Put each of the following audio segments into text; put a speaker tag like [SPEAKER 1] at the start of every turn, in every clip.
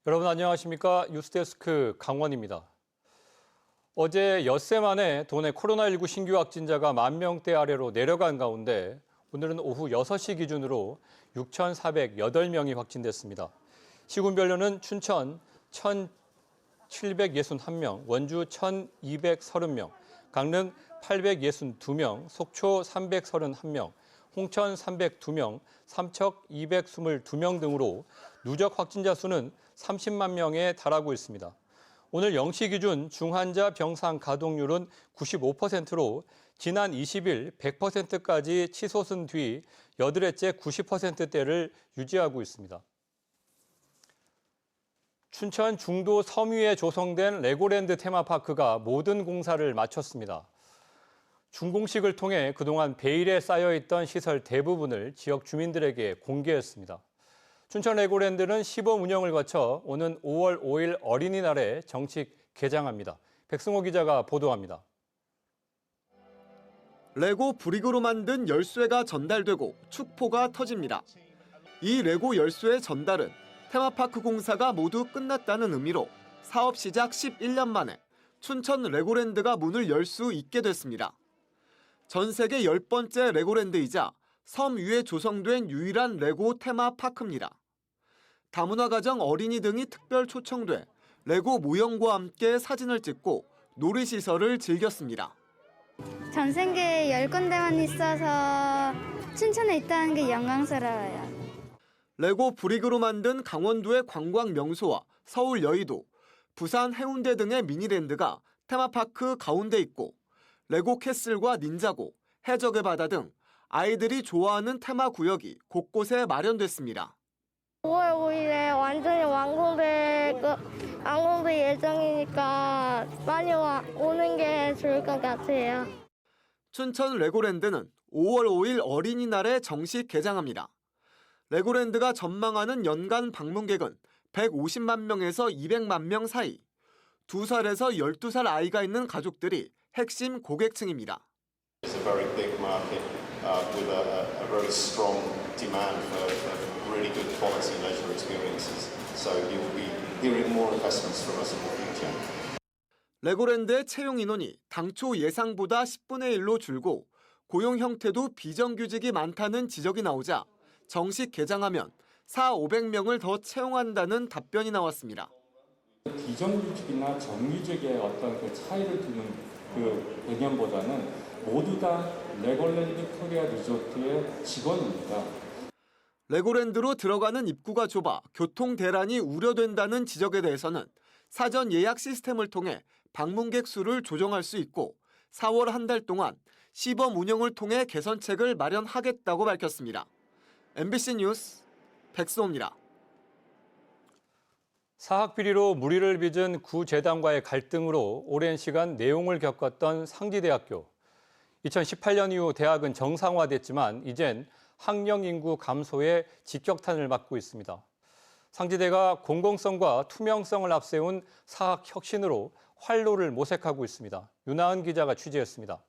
[SPEAKER 1] 여러분 안녕하십니까? 뉴스데스크 강원입니다. 어제 엿새 만에 도내 코로나19 신규 확진자가 10,000명대 아래로 내려간 가운데 오늘은 오후 6시 기준으로 6,408명이 확진됐습니다. 시군별로는 춘천 1,761명, 원주 1,230명, 강릉 862명, 속초 331명, 홍천 302명, 삼척 222명 등으로 누적 확진자 수는 30만 명에 달하고 있습니다. 오늘 0시 기준 중환자 병상 가동률은 95%로 지난 20일 100%까지 치솟은 뒤 여드레째 90%대를 유지하고 있습니다. 춘천 중도 섬유에 조성된 레고랜드 테마파크가 모든 공사를 마쳤습니다. 준공식을 통해 그동안 베일에 쌓여있던 시설 대부분을 지역 주민들에게 공개했습니다. 춘천 레고랜드는 시범 운영을 거쳐 오는 5월 5일 어린이날에 정식 개장합니다. 백승호 기자가 보도합니다.
[SPEAKER 2] 레고 브릭으로 만든 열쇠가 전달되고 축포가 터집니다. 이 레고 열쇠의 전달은 테마파크 공사가 모두 끝났다는 의미로 사업 시작 11년 만에 춘천 레고랜드가 문을 열 수 있게 됐습니다. 전 세계 10번째 레고랜드이자 섬 위에 조성된 유일한 레고 테마파크입니다. 다문화 가정 어린이 등이 특별 초청돼 레고 모형과 함께 사진을 찍고 놀이시설을 즐겼습니다.
[SPEAKER 3] 전 세계에 10군데만 있어서 춘천에 있다는 게 영광스러워요.
[SPEAKER 2] 레고 브릭으로 만든 강원도의 관광 명소와 서울 여의도, 부산 해운대 등의 미니랜드가 테마파크 가운데 있고 레고 캐슬과 닌자고, 해적의 바다 등 아이들이 좋아하는 테마 구역이 곳곳에 마련됐습니다.
[SPEAKER 4] 5월 5일에 완전히 완공될 예정이니까 빨리 오는 게 좋을 것 같아요.
[SPEAKER 2] 춘천 레고랜드는 5월 5일 어린이날에 정식 개장합니다. 레고랜드가 전망하는 연간 방문객은 150만 명에서 200만 명 사이. 2살에서 12살 아이가 있는 가족들이 핵심 고객층입니다.
[SPEAKER 5] It's a very big market with a very strong demand for really good quality leisure experiences. So you will be hearing more investments from us in the future.
[SPEAKER 2] 레고랜드의 채용 인원이 당초 예상보다 10분의 1로 줄고 고용 형태도 비정규직이 많다는 지적이 나오자 정식 개장하면 400~500명을 더 채용한다는 답변이 나왔습니다.
[SPEAKER 6] 비정규직이나 정규직의 어떤 그 차이를 두는 그 개념보다는 모두 다 레고랜드 코리아 리조트의 직원입니다.
[SPEAKER 2] 레고랜드로 들어가는 입구가 좁아 교통 대란이 우려된다는 지적에 대해서는 사전 예약 시스템을 통해 방문객 수를 조정할 수 있고 4월 한 달 동안 시범 운영을 통해 개선책을 마련하겠다고 밝혔습니다. MBC 뉴스 백수호입니다.
[SPEAKER 1] 사학 비리로 물의를 빚은 구재단과의 갈등으로 오랜 시간 내용을 겪었던 상지대학교. 2018년 이후 대학은 정상화됐지만 이젠 학령 인구 감소에 직격탄을 맞고 있습니다. 상지대가 공공성과 투명성을 앞세운 사학 혁신으로 활로를 모색하고 있습니다. 윤하은 기자가 취재했습니다.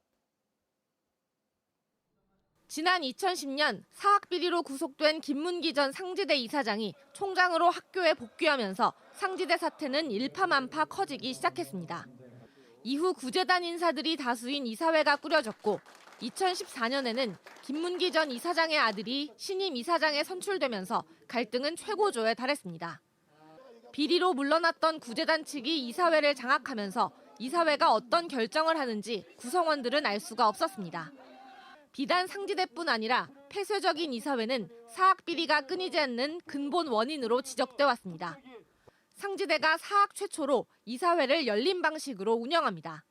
[SPEAKER 7] 지난 2010년 사학 비리로 구속된 김문기 전 상지대 이사장이 총장으로 학교에 복귀하면서 상지대 사태는 일파만파 커지기 시작했습니다. 이후 구재단 인사들이 다수인 이사회가 꾸려졌고 2014년에는 김문기 전 이사장의 아들이 신임 이사장에 선출되면서 갈등은 최고조에 달했습니다. 비리로 물러났던 구재단 측이 이사회를 장악하면서 이사회가 어떤 결정을 하는지 구성원들은 알 수가 없었습니다. 비단 상지대뿐 아니라 폐쇄적인 이사회는 사학 비리가 끊이지 않는 근본 원인으로 지적돼 왔습니다. 상지대가 사학 최초로 이사회를 열린 방식으로 운영합니다.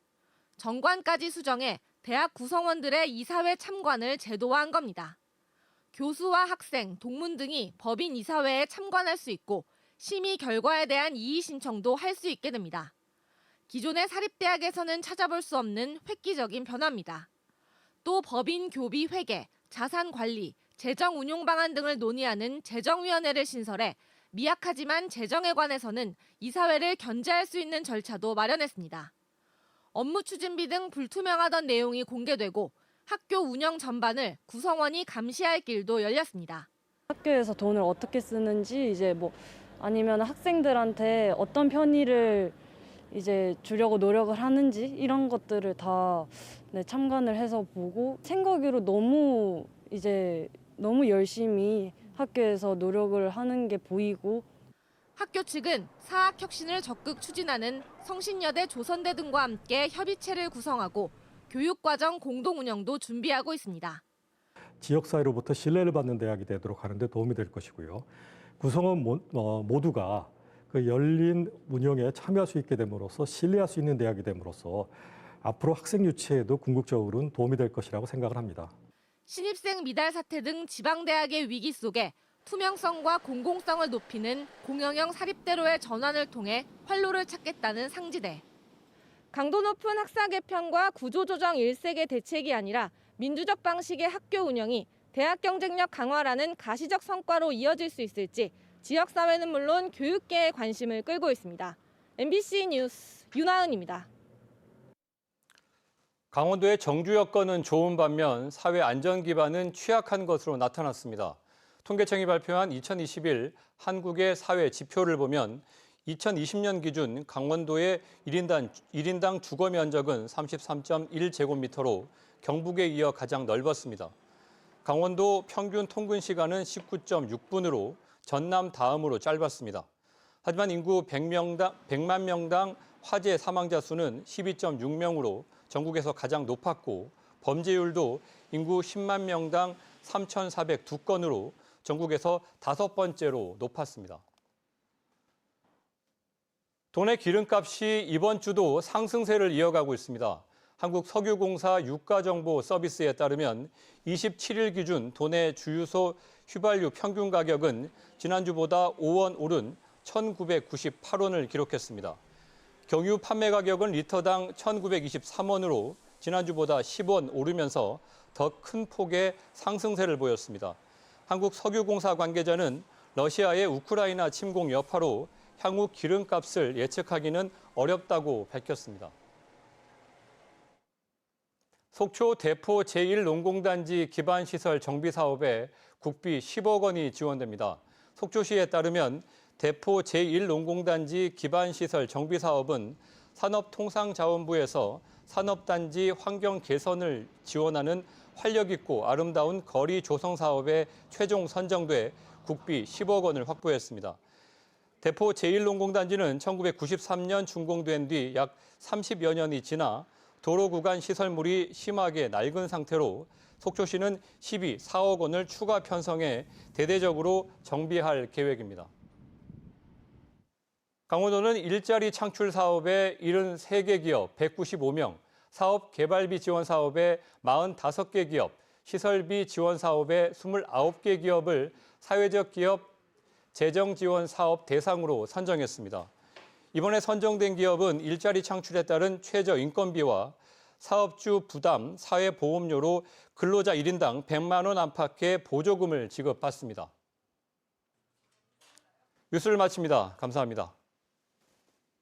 [SPEAKER 7] 정관까지 수정해 대학 구성원들의 이사회 참관을 제도화한 겁니다. 교수와 학생, 동문 등이 법인 이사회에 참관할 수 있고 심의 결과에 대한 이의 신청도 할 수 있게 됩니다. 기존의 사립대학에서는 찾아볼 수 없는 획기적인 변화입니다. 또 법인 교비 회계, 자산 관리, 재정 운용 방안 등을 논의하는 재정위원회를 신설해 미약하지만 재정에 관해서는 이사회를 견제할 수 있는 절차도 마련했습니다. 업무 추진비 등 불투명하던 내용이 공개되고 학교 운영 전반을 구성원이 감시할 길도 열렸습니다.
[SPEAKER 8] 학교에서 돈을 어떻게 쓰는지 이제 아니면 학생들한테 어떤 편의를 이제 주려고 노력을 하는지 이런 것들을 다 참관을 해서 보고 생각으로 너무 열심히 학교에서 노력을 하는 게 보이고
[SPEAKER 7] 학교 측은 사학혁신을 적극 추진하는 성신여대, 조선대 등과 함께 협의체를 구성하고 교육과정 공동 운영도 준비하고 있습니다.
[SPEAKER 9] 지역사회로부터 신뢰를 받는 대학이 되도록 하는 데 도움이 될 것이고요. 구성원 모두가 그 열린 운영에 참여할 수 있게 됨으로써 신뢰할 수 있는 대학이 됨으로써 앞으로 학생 유치에도 궁극적으로는 도움이 될 것이라고 생각을 합니다.
[SPEAKER 7] 신입생 미달 사태 등 지방대학의 위기 속에 투명성과 공공성을 높이는 공영형 사립대로의 전환을 통해 활로를 찾겠다는 상지대. 강도 높은 학사 개편과 구조조정 일색의 대책이 아니라 민주적 방식의 학교 운영이 대학 경쟁력 강화라는 가시적 성과로 이어질 수 있을지 지역사회는 물론 교육계의 관심을 끌고 있습니다. MBC 뉴스 윤하은입니다.
[SPEAKER 1] 강원도의 정주 여건은 좋은 반면 사회 안전 기반은 취약한 것으로 나타났습니다. 통계청이 발표한 2021 한국의 사회 지표를 보면 2020년 기준 강원도의 1인당 주거 면적은 33.1제곱미터로 경북에 이어 가장 넓었습니다. 강원도 평균 통근 시간은 19.6분으로 전남 다음으로 짧았습니다. 하지만 인구 100만 명당 화재 사망자 수는 12.6명으로 전국에서 가장 높았고 범죄율도 인구 10만 명당 3,402건으로 전국에서 5번째로 높았습니다. 도내 기름값이 이번 주도 상승세를 이어가고 있습니다. 한국석유공사 유가정보 서비스에 따르면 27일 기준 도내 주유소 휘발유 평균 가격은 지난주보다 5원 오른 1,998원을 기록했습니다. 경유 판매 가격은 리터당 1,923원으로 지난주보다 10원 오르면서 더 큰 폭의 상승세를 보였습니다. 한국석유공사 관계자는 러시아의 우크라이나 침공 여파로 향후 기름값을 예측하기는 어렵다고 밝혔습니다. 속초 대포 제1농공단지 기반시설 정비 사업에 국비 10억 원이 지원됩니다. 속초시에 따르면 대포 제1농공단지 기반시설 정비 사업은 산업통상자원부에서 산업단지 환경 개선을 지원하는 활력 있고 아름다운 거리 조성 사업에 최종 선정돼 국비 10억 원을 확보했습니다. 대포 제1농공단지는 1993년 준공된 뒤 약 30여 년이 지나 도로 구간 시설물이 심하게 낡은 상태로 속초시는 4억 원을 추가 편성해 대대적으로 정비할 계획입니다. 강원도는 일자리 창출 사업에 73개 기업 195명, 사업 개발비 지원 사업에 45개 기업, 시설비 지원 사업에 29개 기업을 사회적 기업 재정 지원 사업 대상으로 선정했습니다. 이번에 선정된 기업은 일자리 창출에 따른 최저 인건비와 사업주 부담 사회보험료로 근로자 1인당 100만 원 안팎의 보조금을 지급받습니다. 뉴스를 마칩니다. 감사합니다.